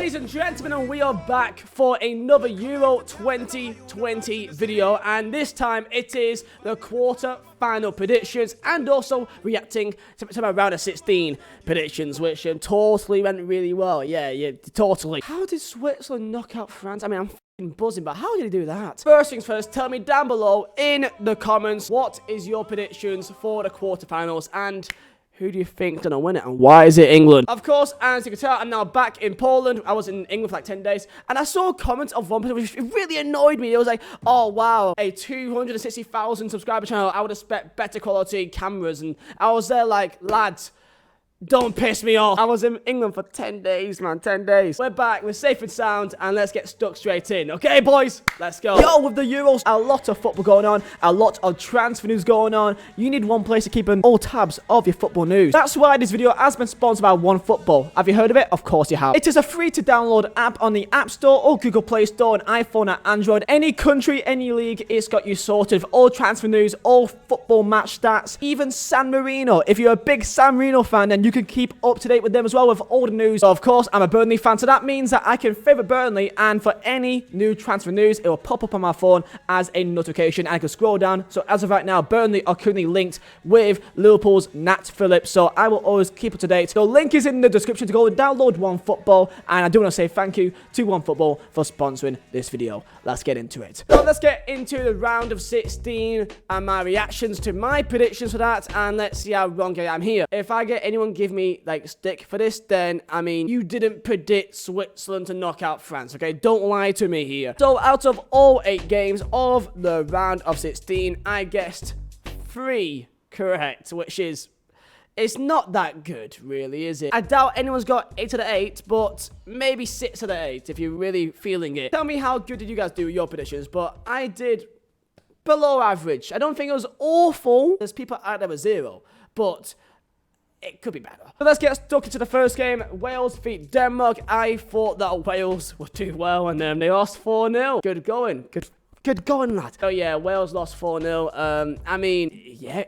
Ladies and gentlemen, we are back for another Euro 2020 video, and this time it is the quarter-final predictions and also reacting to my round of 16 predictions, which totally went really well. Yeah, totally. How did Switzerland knock out France? I mean, I'm f***ing buzzing, but how did he do that? First things first, tell me down below in the comments, what is your predictions for the quarterfinals, and who do you think's gonna win it, and why is it England? Of course, as you can tell, I'm now back in Poland. I was in England for like 10 days, and I saw comments of one person which really annoyed me. It was like, oh wow, a 260,000 subscriber channel, I would expect better quality cameras, and I was there like, lads, don't piss me off. I was in England for 10 days, man, 10 days. We're back, we're safe and sound, and let's get stuck straight in. Okay, boys? Let's go. Yo, with the Euros, a lot of football going on, a lot of transfer news going on. You need one place to keep all tabs of your football news. That's why this video has been sponsored by OneFootball. Have you heard of it? Of course you have. It is a free-to-download app on the App Store or Google Play Store on iPhone and Android. Any country, any league, it's got you sorted. All transfer news, all football match stats, even San Marino. If you're a big San Marino fan, then you can keep up to date with them as well with all the news. So of course, I'm a Burnley fan, so that means that I can favourite Burnley, and for any new transfer news, it will pop up on my phone as a notification, and I can scroll down. So as of right now, Burnley are currently linked with Liverpool's Nat Phillips, so I will always keep up to date. The link is in the description to go and download OneFootball, and I do want to say thank you to OneFootball for sponsoring this video. Let's get into it. So let's get into the round of 16 and my reactions to my predictions for that, and let's see how wrong I am here. If I get anyone give me like stick for this, then I mean, you didn't predict Switzerland to knock out France, okay? Don't lie to me here. So out of all 8 games of the round of 16, I guessed 3 correct, which is, it's not that good, really, is it? I doubt anyone's got 8 out of 8, but maybe 6 out of 8 if you're really feeling it. Tell me how good did you guys do with your predictions, but I did below average. I don't think it was awful. There's people out there with 0, but it could be better. So let's get stuck into the first game. Wales defeat Denmark. I thought that Wales would do well, and they lost 4-0. Good going. Good going, lad. Oh yeah, Wales lost 4-0. I mean, yeah,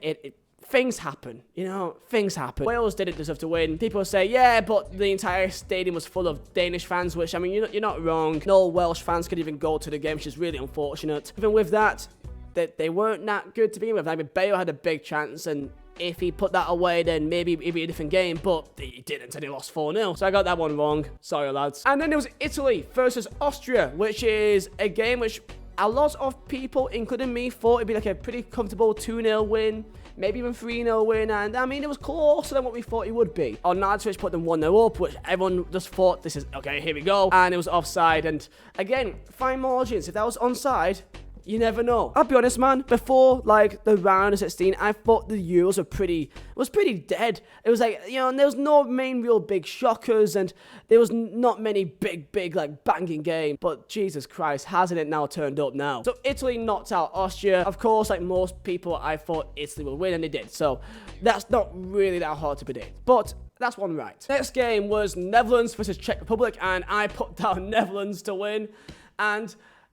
things happen, you know, things happen. Wales didn't deserve to win. People say, yeah, but the entire stadium was full of Danish fans, which, I mean, you're not wrong. No Welsh fans could even go to the game, which is really unfortunate. Even with that, they weren't that good to begin with. I mean, Bale had a big chance, and if he put that away, then maybe it'd be a different game, but he didn't, and he lost 4-0. So I got that one wrong. Sorry, lads. And then there was Italy versus Austria, which is a game which a lot of people, including me, thought it'd be like a pretty comfortable 2-0 win, maybe even 3-0 win, and I mean, it was closer than what we thought it would be. Arnautovic put them 1-0 up, which everyone just thought, this is, okay, here we go, and it was offside, and again, fine margins. If that was onside, you never know. I'll be honest, man, before, like, the round of 16, I thought the Euros was pretty dead. It was like, you know, and there was no main real big shockers, and there was not many big, like, banging game. But Jesus Christ, hasn't it now turned up now? So Italy knocked out Austria. Of course, like most people, I thought Italy would win, and they did. So that's not really that hard to predict. But that's one right. Next game was Netherlands versus Czech Republic, and I put down Netherlands to win. And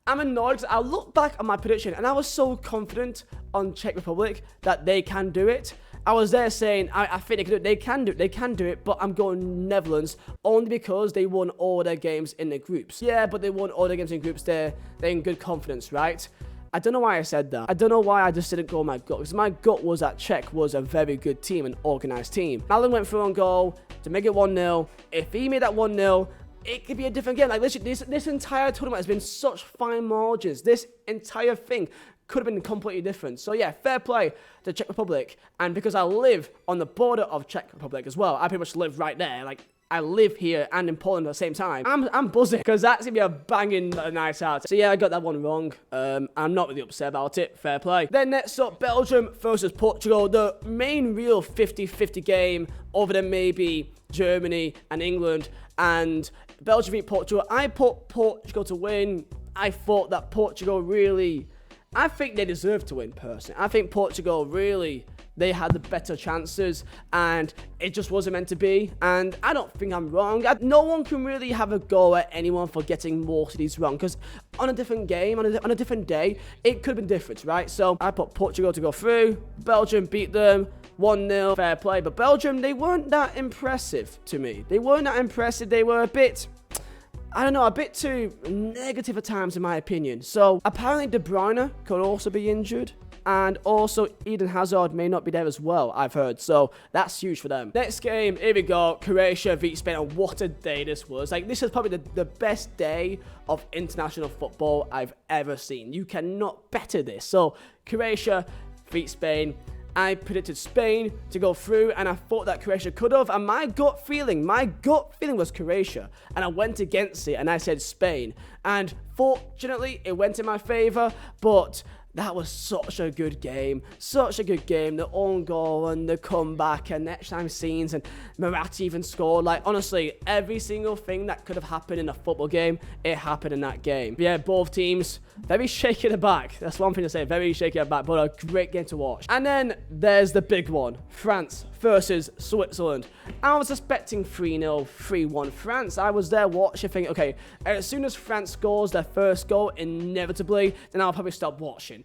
I'm annoyed because I look back on my prediction and I was so confident on Czech Republic that they can do it. I was there saying, I think they can do it, they can do it, but I'm going Netherlands only because they won all their games in the groups. Yeah, but they won all their games in groups, they're in good confidence, right? I don't know why I said that. I don't know why I just didn't go with my gut, because my gut was that Czech was a very good team, an organised team. Alan went through on goal to make it 1-0. If he made that 1-0, it could be a different game. Like, literally, this entire tournament has been such fine margins. This entire thing could have been completely different. So yeah, fair play to Czech Republic. And because I live on the border of Czech Republic as well, I pretty much live right there. Like, I live here and in Poland at the same time. I'm buzzing because that's gonna be a banging night out. So yeah, I got that one wrong. I'm not really upset about it. Fair play. Then next up, Belgium versus Portugal. The main real 50-50 game, other than maybe Germany and England. And Belgium beat Portugal. I put Portugal to win. I thought that Portugal really, I think they deserved to win, personally. I think Portugal really, they had the better chances, and it just wasn't meant to be. And I don't think I'm wrong. No one can really have a go at anyone for getting most of these wrong, because on a different game, on a different day, it could have been different, right? So I put Portugal to go through. Belgium beat them 1-0, fair play. But Belgium, they weren't that impressive to me. They weren't that impressive. They were a bit I don't know, a bit too negative at times in my opinion. So apparently De Bruyne could also be injured. And also, Eden Hazard may not be there as well, I've heard. So, that's huge for them. Next game, here we go. Croatia beat Spain. And what a day this was. Like, this is probably the best day of international football I've ever seen. You cannot better this. So, Croatia beat Spain. I predicted Spain to go through, and I thought that Croatia could have. And my gut feeling was Croatia. And I went against it, and I said Spain. And fortunately, it went in my favor, but that was such a good game. Such a good game. The own goal and the comeback and next time scenes, and Marat even scored. Like, honestly, every single thing that could have happened in a football game, it happened in that game. Yeah, both teams very shaky at the back. That's one thing to say. Very shaky at the back, but a great game to watch. And then there's the big one. France versus Switzerland. I was expecting 3-0, 3-1 France. I was there watching, thinking, okay, as soon as France scores their first goal, inevitably, then I'll probably stop watching.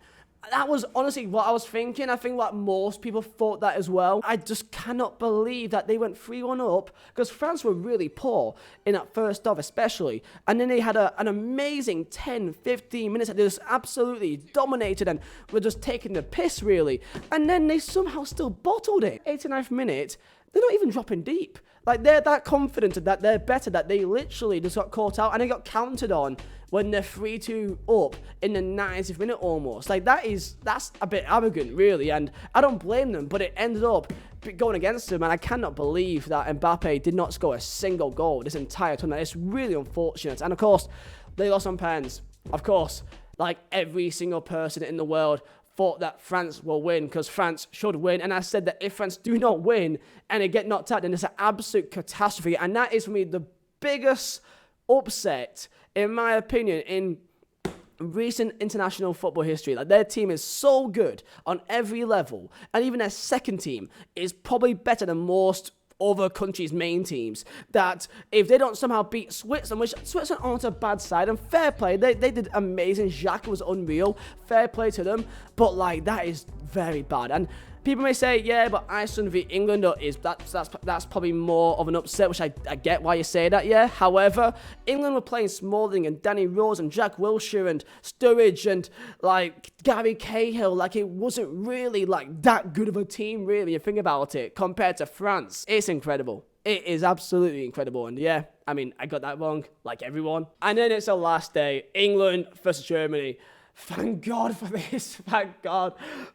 That was honestly what I was thinking. I think like most people thought that as well. I just cannot believe that they went 3-1 up, because France were really poor in that first half especially. And then they had an amazing 10, 15 minutes that they just absolutely dominated and were just taking the piss really. And then they somehow still bottled it. 89th minute, they're not even dropping deep. Like, they're that confident that they're better that they literally just got caught out and they got counted on when they're 3-2 up in the 90th minute almost. Like, that's a bit arrogant, really, and I don't blame them, but it ended up going against them, and I cannot believe that Mbappe did not score a single goal this entire tournament. It's really unfortunate, and of course, they lost on pens. Of course, like every single person in the world thought that France will win, because France should win. And I said that if France do not win and they get knocked out, then it's an absolute catastrophe. And that is for me the biggest upset, in my opinion, in recent international football history. Like, their team is so good on every level, and even their second team is probably better than most other countries' main teams, that if they don't somehow beat Switzerland, which Switzerland aren't a bad side, and fair play, they did amazing. Xhaka was unreal, fair play to them, but like, that is very bad. And people may say, yeah, but Iceland v England that's probably more of an upset, which I get why you say that, yeah. However, England were playing Smalling and Danny Rose and Jack Wilshere and Sturridge and like Gary Cahill. Like, it wasn't really like that good of a team, really, you think about it, compared to France. It's incredible. It is absolutely incredible. And yeah, I mean, I got that wrong, like everyone. And then it's the last day, England versus Germany. Thank God for this. Thank God.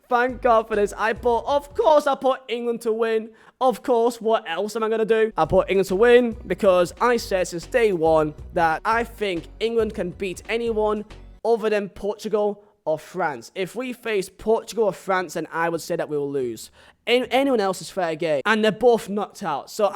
Thank God for this. Of course, I put England to win. Of course, what else am I going to do? I put England to win because I said since day one that I think England can beat anyone other than Portugal or France. If we face Portugal or France, then I would say that we will lose. Anyone else is fair game. And they're both knocked out. So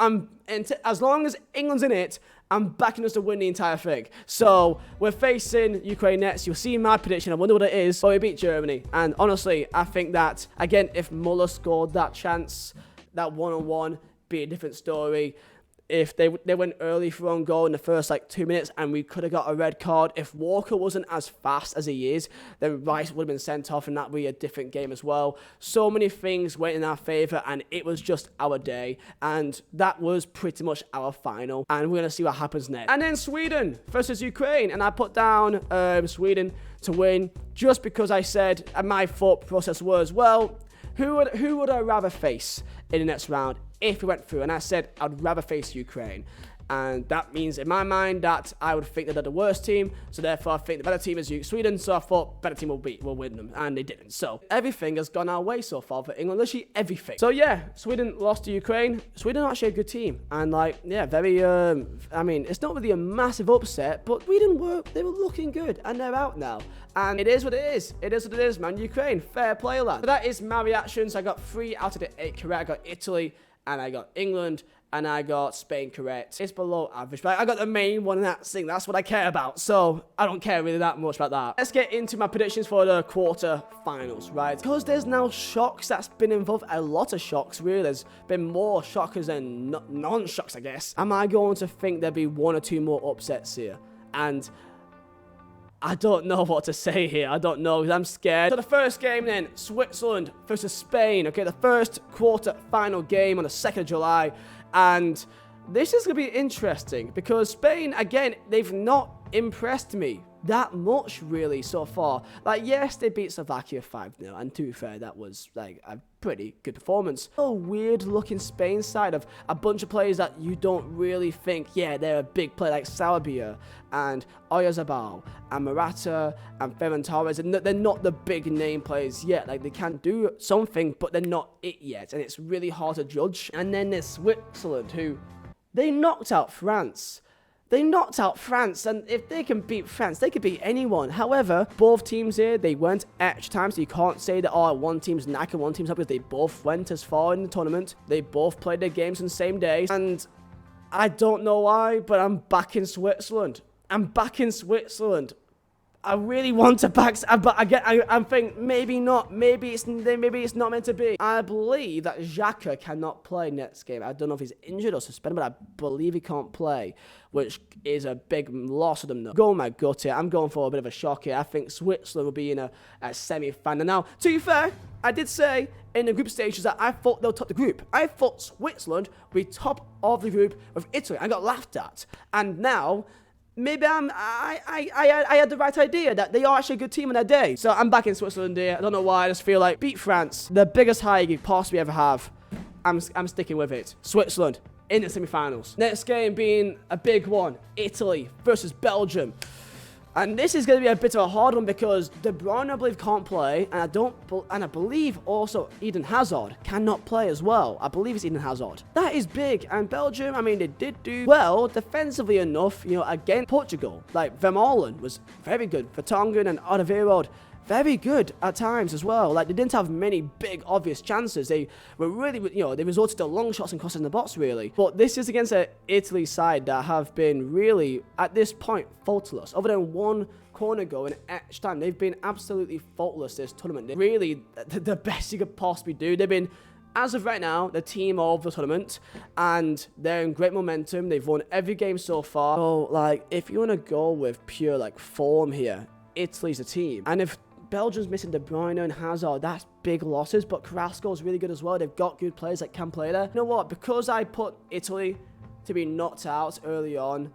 as long as England's in it, I'm backing us to win the entire thing. So we're facing Ukraine next. You'll see my prediction. I wonder what it is. But we beat Germany. And honestly, I think that, again, if Muller scored that chance, that one-on-one, be a different story. If they went early for own goal in the first like 2 minutes and we could have got a red card. If Walker wasn't as fast as he is, then Rice would have been sent off and that would be a different game as well. So many things went in our favour and it was just our day. And that was pretty much our final. And we're going to see what happens next. And then Sweden versus Ukraine. And I put down Sweden to win just because I said, and my thought process was, well, who would I rather face in the next round if we went through? And I said I'd rather face Ukraine. And that means in my mind that I would think that they're the worst team. So therefore I think the better team is Sweden. So I thought better team will win them. And they didn't. So everything has gone our way so far for England. Literally everything. So yeah, Sweden lost to Ukraine. Sweden are actually a good team. And like, yeah, very, I mean, it's not really a massive upset. But Sweden they were looking good. And they're out now. And it is what it is. It is what it is, man. Ukraine, fair play, lad. So that is my reactions. I got 3 out of the 8 correct. I got Italy, and I got England, and I got Spain correct. It's below average, but I got the main one in that thing. That's what I care about. So I don't care really that much about that. Let's get into my predictions for the quarter-finals, right? Because there's now shocks that's been involved. A lot of shocks, really. There's been more shockers than non-shocks, I guess. Am I going to think there'll be 1 or 2 more upsets here? And I don't know what to say here. I don't know because I'm scared. So the first game then, Switzerland versus Spain. Okay, the first quarter-final game on the 2nd of July. And this is going to be interesting because Spain, again, they've not impressed me that much really so far. Like, yes, they beat Slovakia 5-0, and to be fair, that was like a pretty good performance. A weird looking Spain side of a bunch of players that you don't really think, yeah, they're a big player, like Sarabia and Oyarzabal and Morata and Ferran Torres, and they're not the big name players yet. Like, they can do something, but they're not it yet, and it's really hard to judge. And then there's Switzerland, who they knocked out France. They knocked out France, and if they can beat France, they could beat anyone. However, both teams here, they went extra time, so you can't say that, oh, one team's knack and one team's up, because they both went as far in the tournament. They both played their games on the same day, and I don't know why, but I'm back in Switzerland. I'm back in Switzerland. I really want to back, but I'm thinking maybe not. Maybe it's not meant to be. I believe that Xhaka cannot play next game. I don't know if he's injured or suspended, but I believe he can't play, which is a big loss for them. Though. Going my gut here, I'm going for a bit of a shock here. I think Switzerland will be in a semi-final. Now, to be fair, I did say in the group stages that I thought they'll top the group. I thought Switzerland would be top of the group with Italy. I got laughed at, and now. Maybe I had the right idea that they are actually a good team on their day. So I'm back in Switzerland here. I don't know why. I just feel like beat France, the biggest high you could possibly ever have. I'm sticking with it. Switzerland in the semi-finals. Next game being a big one. Italy versus Belgium. And this is going to be a bit of a hard one because De Bruyne, I believe, can't play, and I believe also Eden Hazard cannot play as well. I believe it's Eden Hazard. That is big, and Belgium, I mean, they did do well defensively enough, you know, against Portugal. Like Vermaelen was very good. Vertonghen and Alderweireld, very good at times as well. Like, they didn't have many big, obvious chances. They were really, you know, they resorted to long shots and crosses in the box, really. But this is against an Italy side that have been really, at this point, faultless. Other than one corner goal in extra time, they've been absolutely faultless this tournament. They're really the best you could possibly do. They've been, as of right now, the team of the tournament, and they're in great momentum. They've won every game so far. So, like, if you want to go with pure, like, form here, Italy's the team. And if Belgium's missing De Bruyne and Hazard, that's big losses, but Carrasco's really good as well. They've got good players that can play there. You know what? Because I put Italy to be knocked out early on,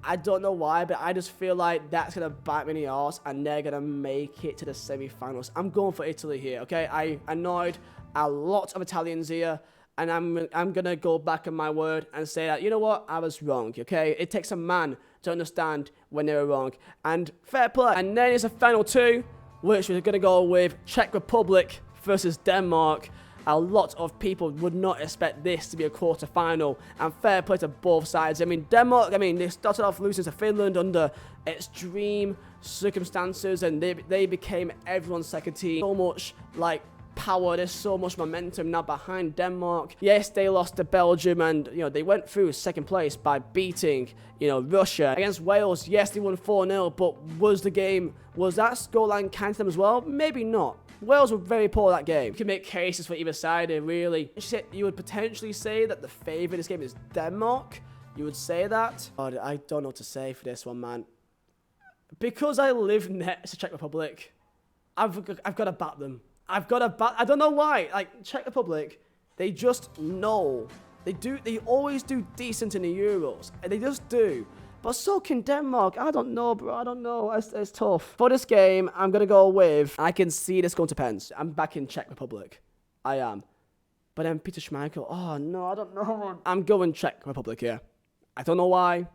I don't know why, but I just feel like that's going to bite me in the arse, and they're going to make it to the semi-finals. I'm going for Italy here, okay? I annoyed a lot of Italians here, and I'm going to go back on my word and say that, you know what? I was wrong, okay? It takes a man to understand when they were wrong, and fair play. And then it's a final two, which we're going to go with Czech Republic versus Denmark. A lot of people would not expect this to be a quarter-final, and fair play to both sides. I mean, Denmark, they started off losing to Finland under extreme circumstances, and they became everyone's second team. So much, like, power, there's so much momentum now behind Denmark. Yes, they lost to Belgium, and, you know, they went through second place by beating, you know, Russia. Against Wales, yes, they won 4-0, but was that scoreline kind to them as well? Maybe not. Wales were very poor that game. You can make cases for either side, and really, you would potentially say that the favourite in this game is Denmark. You would say that. God, I don't know what to say for this one, man. Because I live next to Czech Republic, I've got to back them. I don't know why. Like, Czech Republic, they just know. They always do decent in the Euros. They just do. But so can Denmark. I don't know, bro. I don't know. It's tough. For this game, I'm going to go with... I can see this going to pens. I'm back in Czech Republic. I am. But then Peter Schmeichel. Oh, no. I don't know. I'm going Czech Republic here. I don't know why.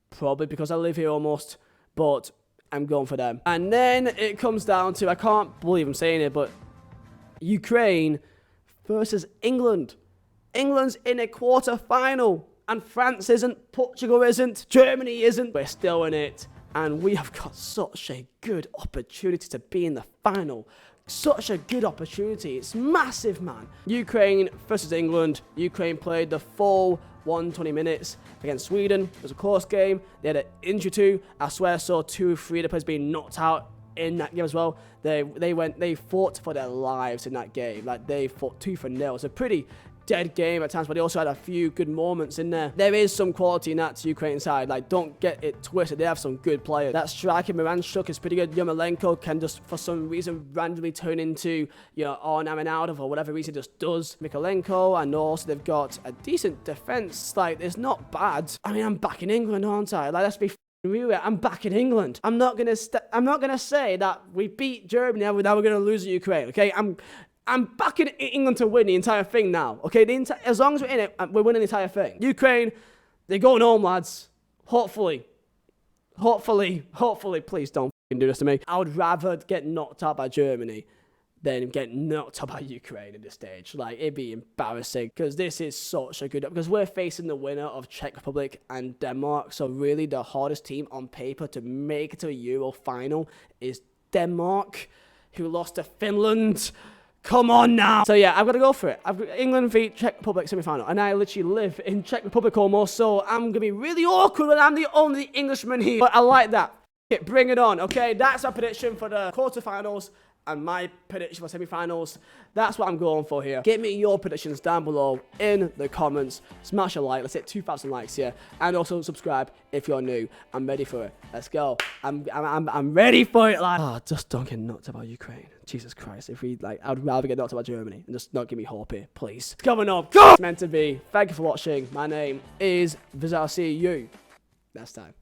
Probably because I live here almost. But I'm going for them. And then it comes down to... I can't believe I'm saying it, but... Ukraine versus England. England's in a quarter-final. And France isn't, Portugal isn't, Germany isn't. We're still in it, and we have got such a good opportunity to be in the final. Such a good opportunity. It's massive, man. Ukraine versus England. Ukraine played the full 120 minutes against Sweden. It was a close game. They had an injury too. I swear I saw 2 or 3 of the players being knocked out in that game as well. They fought for their lives in that game. Like, they fought 2-0. It's a pretty dead game at times, but they also had a few good moments in there. There is some quality in that Ukraine side. Like, don't get it twisted. They have some good players. That striker, Miranchuk, is pretty good. Yarmolenko can just, for some reason, randomly turn into, you know, Naminauda, or whatever reason just does. Mikolenko, and also they've got a decent defense. Like, it's not bad. I mean, I'm back in England, aren't I? Like, let's be real. I'm back in England. I'm not gonna say that we beat Germany and now we're gonna lose to Ukraine. Okay, I'm back in England to win the entire thing now. Okay, as long as we're in it, we're winning the entire thing. Ukraine, they're going home, lads. Hopefully, please don't do this to me. I would rather get knocked out by Germany than get knocked out by Ukraine at this stage. Like, it'd be embarrassing, because this is such a good, because we're facing the winner of Czech Republic and Denmark. So really the hardest team on paper to make it to a Euro final is Denmark, who lost to Finland. Come on now. So yeah, I've got to go for it. I've got England v Czech Republic semi-final, and I literally live in Czech Republic almost, so I'm going to be really awkward when I'm the only Englishman here. But I like that. Bring it on, okay? That's my prediction for the quarterfinals and my prediction for semi-finals. That's what I'm going for here. Give me your predictions down below in the comments. Smash a like. Let's hit 2,000 likes here, and also subscribe if you're new. I'm ready for it. Let's go. I'm ready for it, lad. Oh, just don't get knocked about Ukraine. Jesus Christ. If we, like, I'd rather get knocked about Germany and just not give me hope here, please. It's coming up. Go! It's meant to be. Thank you for watching. My name is Vizeh. I'll see you next time.